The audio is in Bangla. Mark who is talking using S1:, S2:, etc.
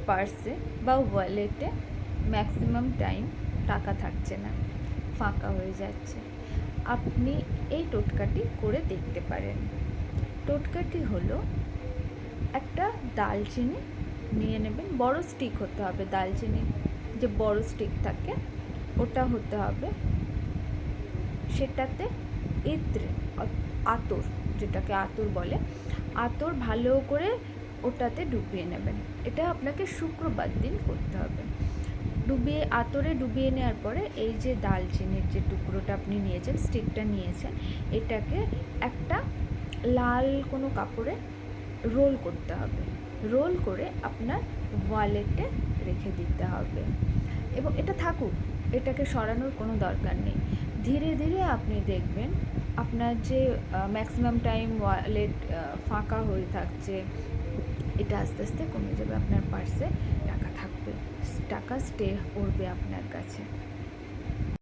S1: পার্সে বা ওয়ালেটে ম্যাক্সিমাম টাইম টাকা থাকছে না, ফাঁকা হয়ে যাচ্ছে, আপনি এই টোটকাটি করে দেখতে পারেন। টোটকাটি হলো, একটা দালচিনি নিয়ে নেবেন, বড় স্টিক হতে হবে, দালচিনি যে বড় স্টিক থাকে ওটা হতে হবে। সেটাতে ইত্রে আতর, যেটাকে আতর বলে, আতর ভালো করে ওটাতে ডুবিয়ে নেবেন। এটা আপনাকে শুক্রবার দিন করতে হবে। আতরে ডুবিয়ে নেওয়ার পরে এই যে দালচিনির যে টুকরোটা আপনি নিয়েছেন, স্টিকটা নিয়েছেন, এটাকে একটা লাল কোনো কাপড়ে রোল করতে হবে। রোল করে আপনার ওয়ালেটে রেখে দিতে হবে এবং এটা থাকুক, এটাকে সরানোর কোনো দরকার নেই। ধীরে ধীরে আপনি দেখবেন আপনার যে ম্যাক্সিমাম টাইম ওয়ালেট ফাঁকা হয়ে থাকছে, এটা আস্তে আস্তে কমে যাবে। আপনার পার্সে টাকা থাকবে, টাকা স্টে করবে আপনার কাছে।